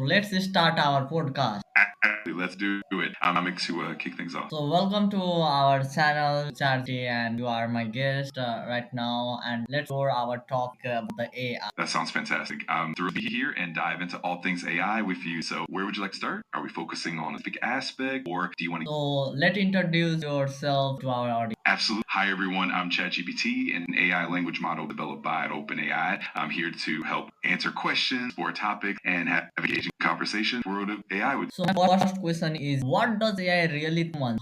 Let's start our podcast. Absolutely, let's do it. I'm excited to kick things off. So, welcome to our channel, Charity, and you are my guest right now. And let's go our topic about the AI. That sounds fantastic. I'm thrilled to be here and dive into all things AI with you. So, where would you like to start? Are we focusing on a specific aspect, or do you want to? So, let introduce yourself to our audience. Absolutely. Hi, everyone. I'm ChatGPT, an AI language model developed by OpenAI. I'm here to help answer questions for a topic and have engaging conversation in the world of AI with. So, my first question is, what does AI really want?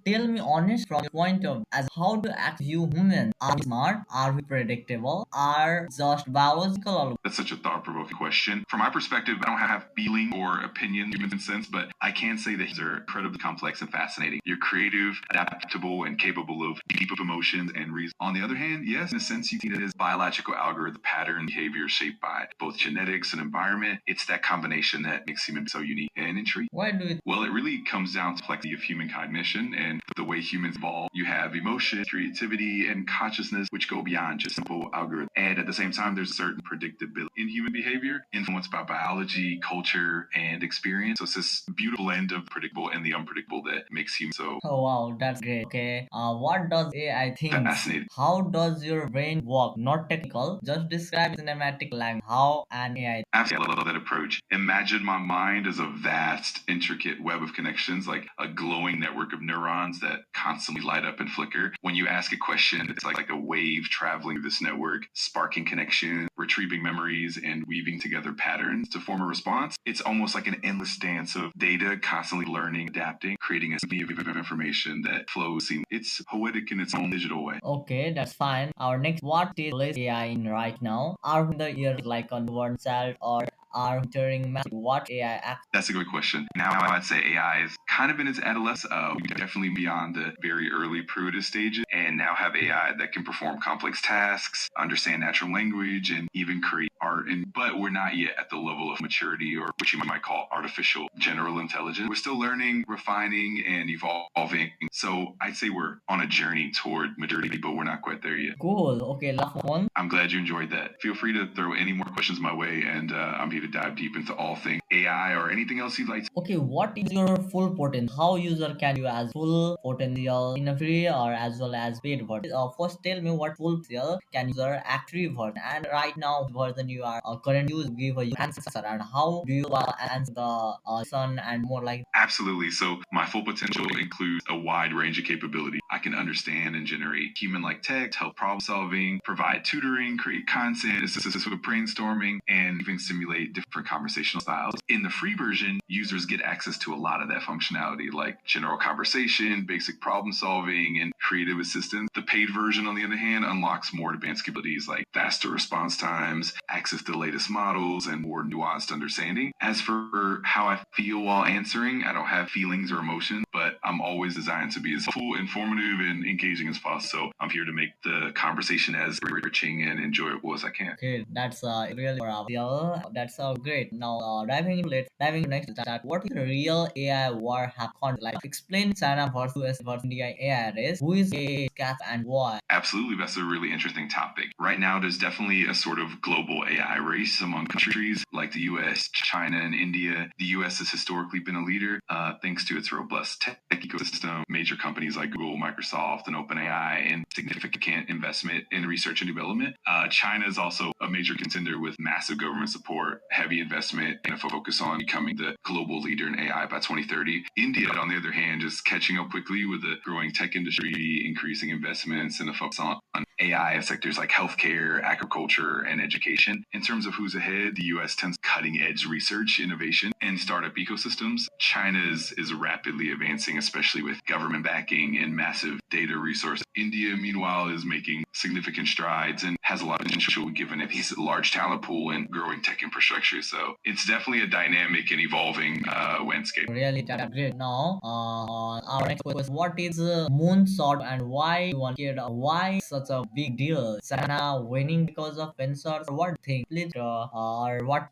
Tell me honest from your point of as how to act you humans. Are we smart? Are we predictable? Are just biological? That's such a thought-provoking question. From my perspective, I don't have feeling or opinion in a sense, but I can say that these are incredibly complex and fascinating. You're creative, adaptable, and capable of deep emotions and reason. On the other hand, yes, in a sense, you see it as biological algorithm pattern behavior shaped by both genetics and environment. It's that combination that makes humans so unique and intriguing. Why do you Well, it really comes down to the complexity of human cognition and the way humans evolve. You have emotion, creativity, and consciousness, which go beyond just simple algorithms. And at the same time, there's a certain predictability in human behavior, influenced by biology, culture, and experience. So it's this beautiful blend of predictable and the unpredictable that makes humans so Oh wow, that's great. Okay. What does AI thinks? fascinating. How does your brain work? Not technical, just describe cinematic language. How an AI. Absolutely, I love that approach. Imagine my mind as a vast, intricate web of connections, like a glowing network of neurons that constantly light up and flicker. When you ask a question, it's like a wave traveling through this network, sparking connection, retrieving memories, and weaving together patterns to form a response. It's almost like an endless dance of data, constantly learning, adapting, creating a sea of information that flows. It's poetic in its own digital way. Okay, that's fine. Our next, what is AI in right now? Are we in the year like a newborn child or are we entering massive? What AI act? That's a great question. Now, I'd say AI is kind of in its adolescence. We're definitely beyond the very early primitive stages, and now have AI that can perform complex tasks, understand natural language, and even create art. But we're not yet at the level of maturity, or what you might call artificial general intelligence. We're still learning, refining, and evolving. So I'd say we're on a journey toward maturity, but we're not quite there yet. Cool. Okay, last one. I'm glad you enjoyed that. Feel free to throw any more questions my way, and I'm here to dive deep into all things AI or anything else you'd like to. Okay, what is your full potential? How user can you as full potential in a free or as well as paid version? First, tell me what full potential can user actually version and right now version you are current use give a answer and how do you answer the son and more like. Absolutely. So, my full potential includes a wide range of capability. I can understand and generate human like text, help problem solving, provide tutoring, create content, assist with brainstorming, and even simulate different conversational styles. In the free version, users get access to a lot of that functionality, like general conversation, basic problem solving, and creative assistance. The paid version, on the other hand, unlocks more advanced capabilities like faster response times, access to the latest models, and more nuanced understanding. As for how I feel while answering, I don't have feelings or emotions, but I'm always designed to be as full, informative, and engaging as possible. So I'm here to make the conversation as enriching and enjoyable as I can. Okay, that's really for our deal. That's great. Now diving into next chat. What is real AI war have content? Like explain China versus India AI race. Who is a cat and why? Absolutely, that's a really interesting topic. Right now, there's definitely a sort of global AI race among countries like the US, China, and India. The US has historically been a leader thanks to its robust tech ecosystem, major companies like Google, Microsoft, and OpenAI, and significant investment in research and development. China is also a major contender with massive government support, heavy investment, and a focus on becoming the global leader in AI by 2030. India, on the other hand, is catching up quickly with a growing tech industry, increasing investments, and a focus on AI sectors like healthcare, agriculture, and education. In terms of who's ahead, the US tends cutting edge research, innovation, and startup ecosystems. China is rapidly advancing, especially with government backing and massive data resources. India, meanwhile, is making significant strides and has a lot of potential given its large talent pool and growing tech infrastructure. So it's definitely a dynamic and evolving landscape. Really that's great. Now, our next question: what is moonshot and why you want kid? Why such a big deal? Sana winning because of Pensars or what thing? Please, or what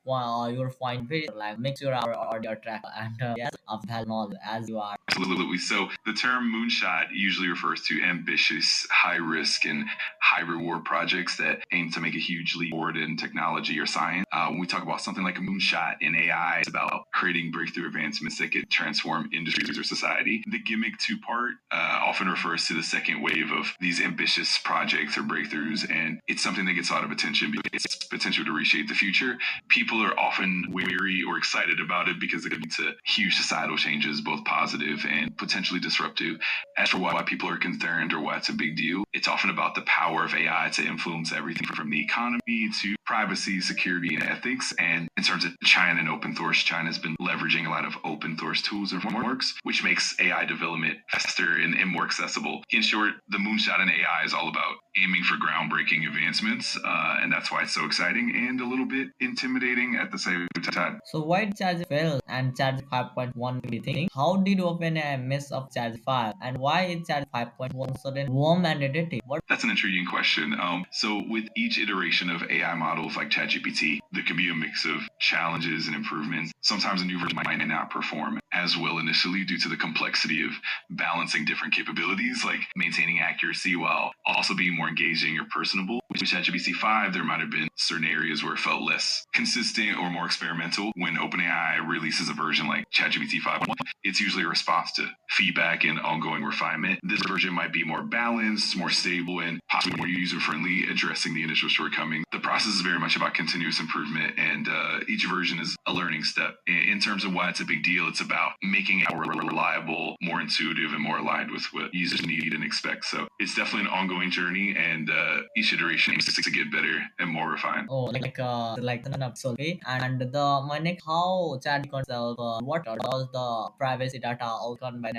your point very like make sure our audio track and yes, of knowledge as you are. Absolutely. Absolutely. So the term moonshot usually refers to ambitious, high risk, and high reward projects that aim to make a huge leap forward in technology or science. When we talk about something like a moonshot in AI, it's about creating breakthrough advancements that could transform industries or society. The gimmick two part often refers to the second wave of these ambitious projects or breakthroughs, and it's something that gets a lot of attention because it's potential to reshape the future. People are often wary or excited about it because it could lead to huge societal changes, both positive and potentially disruptive. As for why people are concerned or why it's a big deal, it's often about the power of AI to influence everything from the economy to privacy, security, and ethics. And in terms of China and open source, China's been leveraging a lot of open source tools and frameworks, which makes AI development faster and more accessible. In short, the moonshot in AI is all about aiming for groundbreaking advancements, and that's why it's so exciting and a little bit intimidating at the same time. So why did Charge fail and Charge 5.1 be thinking? How did OpenAI mess up Charge 5? And why is Charge 5.1 sudden warm and addictive? What? That's an intriguing question. So, with each iteration of AI models like ChatGPT, there can be a mix of challenges and improvements. Sometimes a new version might not perform as well initially due to the complexity of balancing different capabilities, like maintaining accuracy while also being more engaging or personable. With ChatGPT 5, there might have been certain areas where it felt less consistent or more experimental. When OpenAI releases a version like ChatGPT 5.1, it's usually a response to feedback and ongoing refinement. This version might be more balanced, more stable, and possibly more user friendly, addressing the initial shortcoming. The process is very much about continuous improvement, and each version is a learning step. In terms of why it's a big deal, it's about making it more reliable, more intuitive, and more aligned with what users need and expect. So it's definitely an ongoing journey, and each iteration aims to get better and more refined. Oh, like an absolutely. And the my next how chat concept what does the privacy data outcome by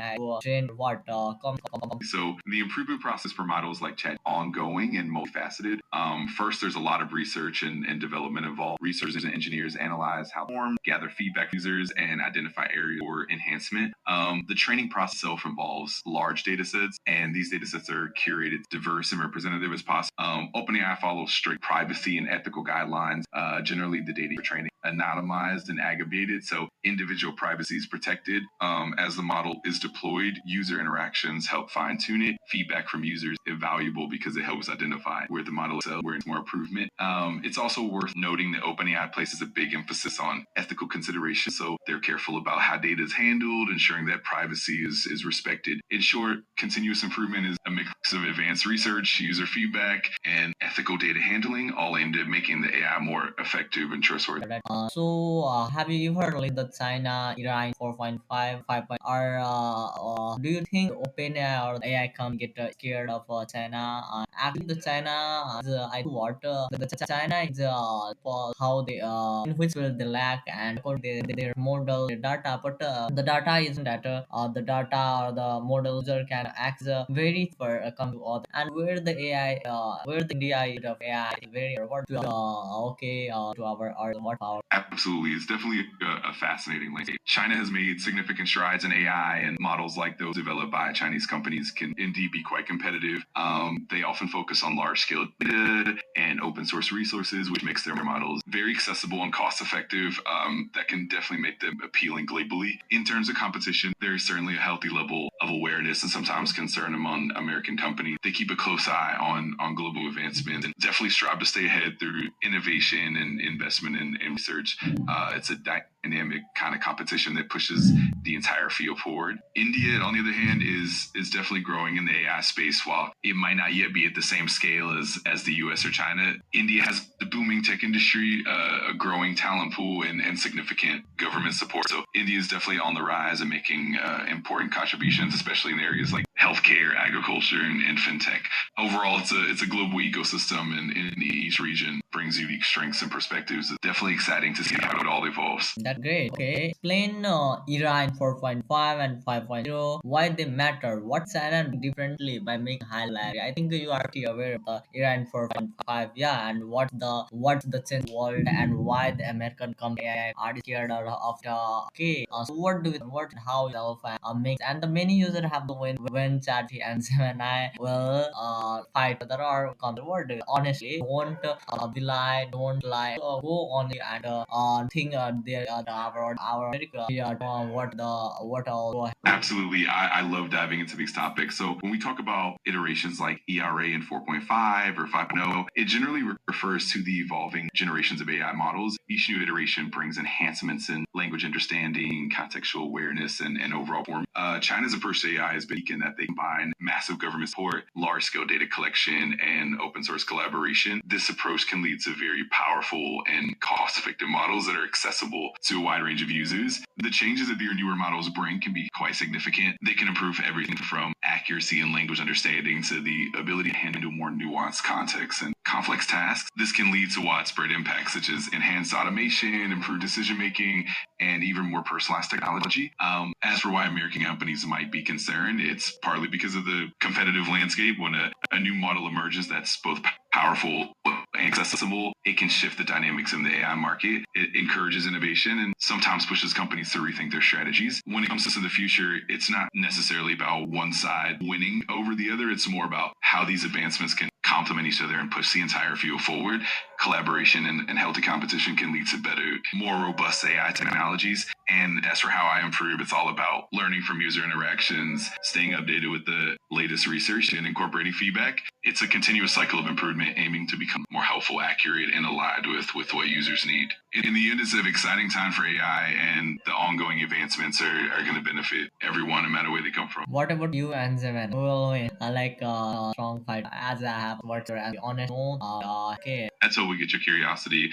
train what So the improvement process for models like Chat ongoing and multifaceted. First, there's a lot of research and development involved. Researchers and engineers analyze how form, gather feedback from users, and identify areas for enhancement. The training process itself involves large data sets, and these data sets are curated diverse and representative as possible. OpenAI follows strict privacy and ethical guidelines. Generally, the data for training anonymized and aggregated, so individual privacy is protected. As the model is deployed, user interactions help fine tune it. Feedback from users is valuable because it helps identify where the model is where it's more improvement. It's also worth noting that OpenAI places a big emphasis on ethical consideration, so they're careful about how data is handled, ensuring that privacy is respected. In short, continuous improvement is a mix of advanced research, user feedback, and ethical data handling, all aimed at making the AI more effective and trustworthy. have you ever heard like the China Iran 4.5 5. Or do you think OpenAI or AI can get scared of China? Actually, the China is I do what the China is for how they in which will they lack and for their model their data, but the data isn't data. The data or the model user can act very for come to other and where the AI where the India is of AI is very what to okay to our or what power. Absolutely. It's definitely a fascinating landscape. China has made significant strides in AI, and models like those developed by Chinese companies can indeed be quite competitive. They often focus on large scale data and open source resources, which makes their models very accessible and cost effective. That can definitely make them appealing globally. In terms of competition, there's certainly a healthy level of awareness and sometimes concern among American companies. They keep a close eye on global advancements and definitely strive to stay ahead through innovation and investment in research. It's a dynamic kind of competition that pushes the entire field forward. India, on the other hand, is definitely growing in the AI space. While it might not yet be at the same scale as the US or China, India has the booming tech industry, a growing talent pool, and significant government support. So India is definitely on the rise and making important contributions, especially in areas like healthcare, agriculture, and fintech. Overall, it's a global ecosystem, and in each region brings unique strengths and perspectives. It's definitely exciting to see how it all evolves. That's great. Okay. Explain Iran 4.5 and 5.0, why they matter, what China do differently by making highlight. I think you are already aware of the Iran 4.5, yeah, and what's the change world and why the American company are scared of the okay. So what do you what how yourself makes and the many users have the when ChatGPT and Gemini will fight other or come the word honestly don't be lie don't lie go on the and think they our America what all Absolutely. I love diving into these topics. So when we talk about iterations like ERA in 4.5 or 5.0, it generally refers to the evolving generations of AI models. Each new iteration brings enhancements in language understanding, contextual awareness, and overall form. China's approach to AI has been in that they combine massive government support, large-scale data collection, and open source collaboration. This approach can lead to very powerful and cost-effective models that are accessible to a wide range of users. The changes that their newer models bring can be quite significant. They can improve everything from accuracy and language understanding to the ability to handle more nuanced contexts and complex tasks. This can lead to widespread impacts such as enhanced automation, improved decision making, and even more personalized technology. As for why American companies might be concerned, it's partly because of the competitive landscape. When a new model emerges that's both powerful and accessible, it can shift the dynamics in the AI market. It encourages innovation and sometimes pushes companies to rethink their strategies. When it comes to the future, it's not necessarily about one side winning over the other. It's more about how these advancements can complement each other and push the entire field forward. Collaboration and healthy competition can lead to better, more robust AI technologies. And as for how I improve, it's all about learning from user interactions, staying updated with the latest research, and incorporating feedback. It's a continuous cycle of improvement aiming to become more helpful, accurate, and aligned with what users need. In the end, it's an exciting time for AI, and the ongoing advancements are going to benefit everyone no matter where they come from. What about you and Zeman? Who will win? Like strong fight as I have worked and be honest. No, okay. That's how we get your curiosity.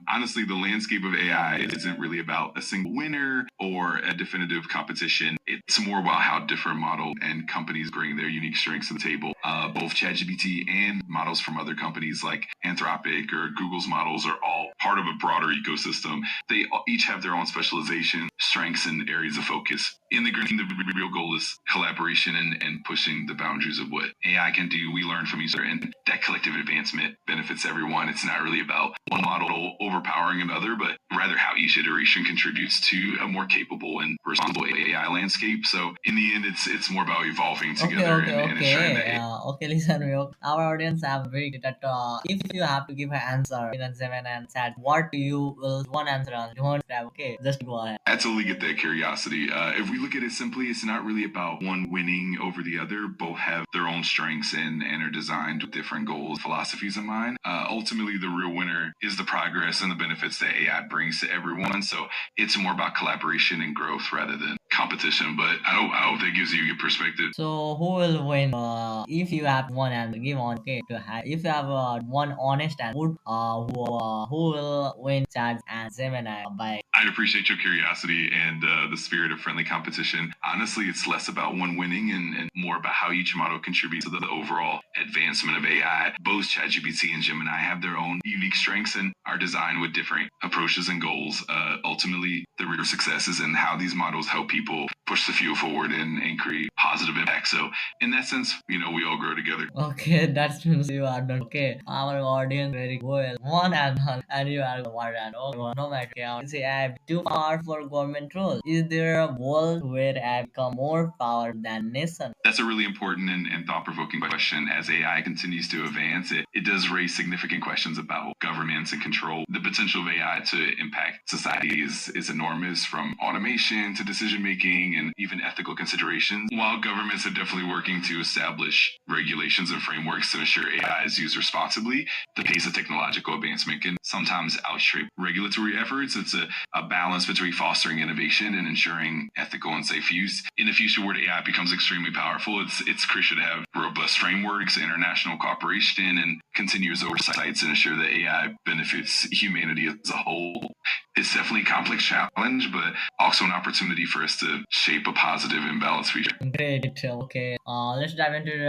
Honestly, the landscape of AI isn't really about a single winner or a definitive competition. It's more about how different models and companies bring their unique strengths to the table. Both ChatGPT and models from other companies like Anthropic or Google's models are all part of a broader ecosystem. They each have their own specialization, strengths, and areas of focus. In the real goal is collaboration and pushing the boundaries of what AI can do. We learn from each other, and that collective advancement benefits everyone. It's not really about one model overpowering another, but rather how each iteration contributes to a more capable and responsible AI landscape. So in the end, it's more about evolving together and ensuring that. Okay, listen me. Okay. Our audience have very that if you have to give an answer in a seven and said what do you will one answer on don't have okay just go ahead. I totally get that curiosity. If we look at it simply, it's not really about one winning over the other. Both have their own strengths and are designed with different goals, philosophies in mind. Ultimately, the real winner is the progress and the benefits that AI brings to everyone. So it's more about collaboration and growth rather than competition. But I hope that gives you your perspective. So who will win? If you have one and give on okay to have if you have one honest and who will win Chad and Gemini by I'd appreciate your curiosity and the spirit of friendly competition. Honestly, it's less about one winning and more about how each model contributes to the overall advancement of AI. Both ChatGPT and Gemini have their own unique strengths and are designed with different approaches and goals. Ultimately, the real success is in how these models help people push the field forward and create positive impact. So, in that sense, we all grow together. okay, that's means you are done. Okay, our audience very well. One and you are one and no matter. Okay, say I too far for government role. Is there a world where I become more power than nation? That's a really important and thought provoking question. As AI continues to advance, it does raise significant questions about governments and control. The potential of AI to impact society is enormous, from automation to decision making and even ethical considerations. While governments are definitely working to establish regulations and frameworks to ensure AI is used responsibly, the pace of technological advancement can sometimes outstrip regulatory efforts. It's a balance between fostering innovation and ensuring ethical and safe use. In the future, where AI becomes extremely powerful, it's crucial to have robust frameworks, international cooperation, and continuous oversight to ensure that AI benefits humanity as a whole. It's definitely a complex challenge, but also an opportunity for us to shape a positive and balanced future. Great. Okay. Let's dive into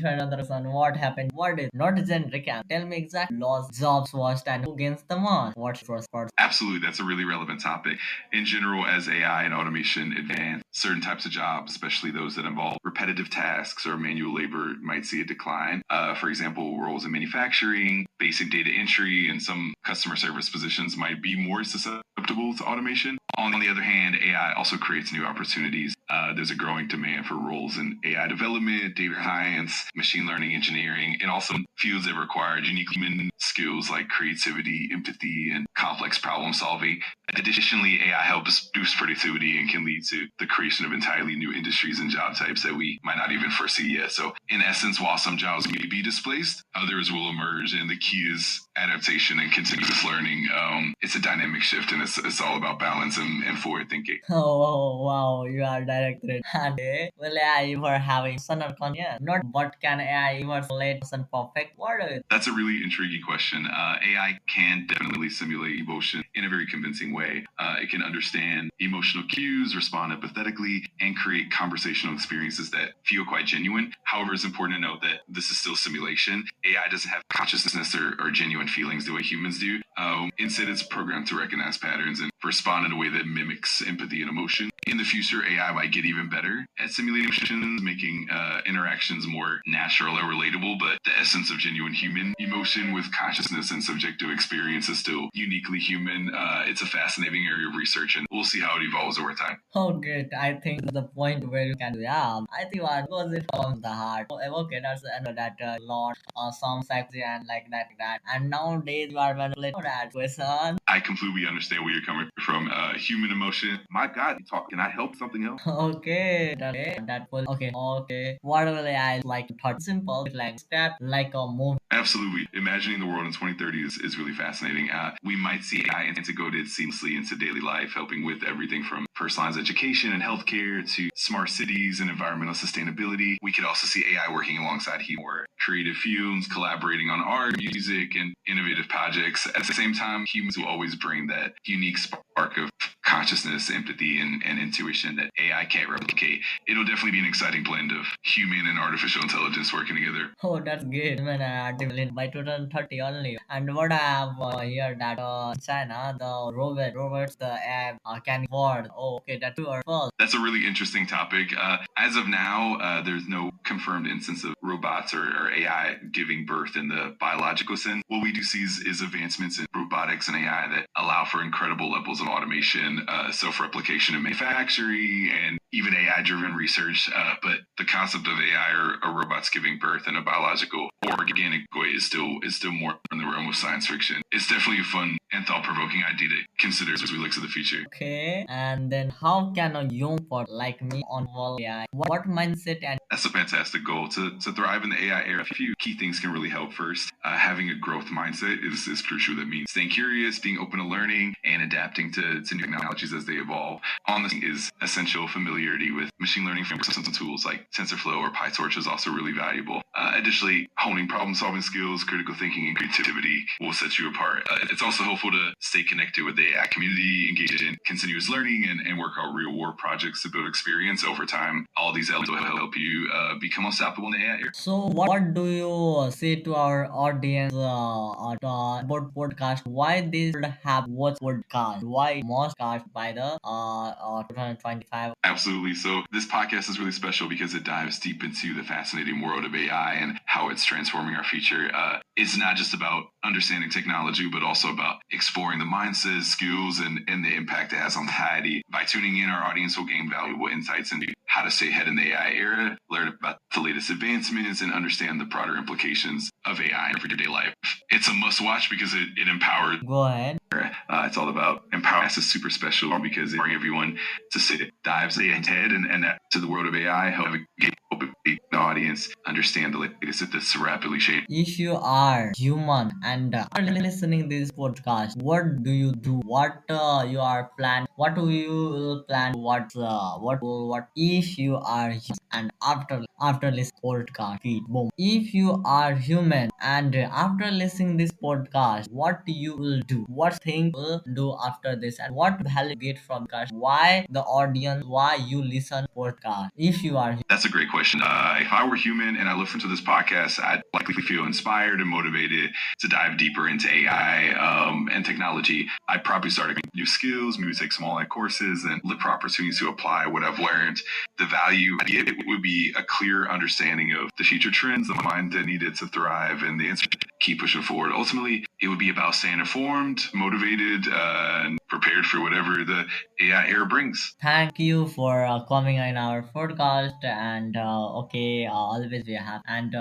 another one. What happened? What is not gen recap? Tell me exact lost jobs lost and who gains the most. What's first part? Absolutely, that's a really relevant topic. In general, as AI and automation advance, certain types of jobs, especially those that involve repetitive tasks or manual labor, might see a decline. For example, roles in manufacturing, basic data entry, and some customer service positions might be more susceptible to automation. On the other hand, AI also creates new opportunities. There's a growing demand for roles in AI development, data science, machine learning engineering, and also fields that require unique human skills like creativity, empathy, and complex problem solving. Additionally, AI helps boost productivity and can lead to the creation of entirely new industries and job types that we might not even foresee yet. So, in essence, while some jobs may be displaced, others will emerge, and the key is adaptation and continuous learning. It's a dynamic shift, and it's all about balance and forward thinking. Oh, wow, you are directed. And will AI ever have emotional conscience? Not what can AI ever simulate person perfect? What is it? That's a really intriguing question. AI can definitely simulate emotion in a very convincing way. It can understand emotional cues, respond empathetically, and create conversational experiences that feel quite genuine. However, it's important to note that this is still simulation. AI doesn't have consciousness or genuine feelings the way humans do. Instead, it's programmed to recognize patterns and respond in a way that mimics empathy and emotion. In the future, AI might get even better at simulating emotions, making interactions more natural or relatable, but the essence of genuine human emotion with consciousness and subjective experience is still uniquely human. It's a fascinating area of research, and we'll see how it evolves over time. Oh, great. I think the point where you can do, yeah, I think what was it from the heart. Evocators and that lot, some sexy and like that. And nowadays you are manipulating that question. I completely understand where you're coming from. Human emotion. My God, you talk. Can I help something else? That was okay. What will I like? Thought simple, like step, like a movie. Absolutely. Imagining the world in 2030 is really fascinating. We might see AI integrated seamlessly into daily life, helping with everything from personalized education and healthcare to smart cities and environmental sustainability. We could also see AI working alongside humor, creative fields, collaborating on art, music, and innovative projects. At the same time, humans will always bring that unique spark of consciousness, empathy, and intuition that AI can't replicate. It'll definitely be an exciting blend of human and artificial intelligence working together. Oh, that's great. Man, artificial by 2030 only. And what I have here that in China, the robots, the app can word. Oh, okay, that's true or false. That's a really interesting topic. As of now, there's no confirmed instance of robots or AI giving birth in the biological sense. What we do see is advancements in robotics and AI that allow for incredible levels of automation, self-replication in manufacturing, and even AI-driven research. But the concept of AI or robots giving birth in a biological or organic way is still more in the realm of science fiction. It's definitely a fun and thought-provoking idea to consider as we look to the future. Okay, and then how can a young person like me involve AI? What mindset and That's a fantastic goal. To thrive in the AI era, a few key things can really help. First, having a growth mindset is crucial. That means staying curious, being open to learning, and adapting to new technologies as they evolve. On this is essential. Familiarity with machine learning frameworks and tools like TensorFlow or PyTorch is also really valuable. Additionally, honing problem-solving skills, critical thinking, and creativity will set you apart. It's also helpful to stay connected with the AI community, engage in continuous learning, and work on real-world projects to build experience over time. All these elements will help you become unstoppable in the AI era. so what do you say to our audience about podcast? Why they should have watched podcast? Why must cast by the 2025? Absolutely. So this podcast is really special because it dives deep into the fascinating world of AI and how it's transforming our future. It's not just about understanding technology, but also about exploring the mindsets, skills, and the impact it has on society. By tuning in, our audience will gain valuable insights into how to stay ahead in the AI era, learn about the latest advancements, and understand the broader implications of AI in everyday life. It's a must watch because it empowers. Go ahead. It's all about empowering. This is super special because it brings everyone to sit dives ahead and to the world of AI, help the audience understand the latest at this rapidly changing. If you are human and are listening this podcast, what do you do? What you are plan? What do you plan? What if you are human and after this podcast, feed boom. If you are human and after listening this podcast, what you will do? What thing will do after this? And what value get from podcast? Why the audience? Why you listen podcast? If you are That's a great question. If I were human and I listened to this podcast, I'd likely feel inspired and motivated to dive deeper into AI and technology. I'd probably start new skills, maybe take some online courses, and look for opportunities to apply what I've learned. The value it would be a clear understanding of the future trends, the mindset needed to thrive, and the answer to keep pushing forward. Ultimately, it would be about staying informed, motivated, and prepared for whatever the AI era brings. Thank you for coming in our podcast. And okay, always we have. And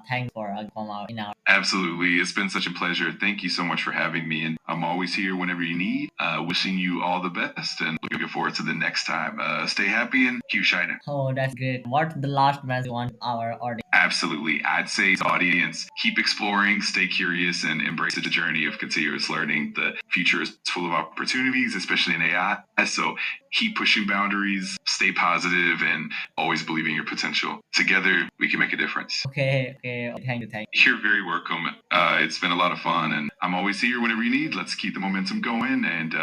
thanks for come out in our. Absolutely. It's been such a pleasure. Thank you so much for having me. And I'm always here whenever you need. Wishing you all the best and looking forward to the next time. Stay happy and keep shining. Oh, that's great. What's the last message you want our audience? Absolutely. I'd say to the audience, keep exploring, stay curious, and embrace the journey of continuous learning. The future is full of opportunities, especially in AI. So keep pushing boundaries, stay positive, and always believe in your potential. Together, we can make a difference. Okay, okay. Thank you, thank you. You're very welcome. It's been a lot of fun, and I'm always here whenever you need. Let's keep the momentum going and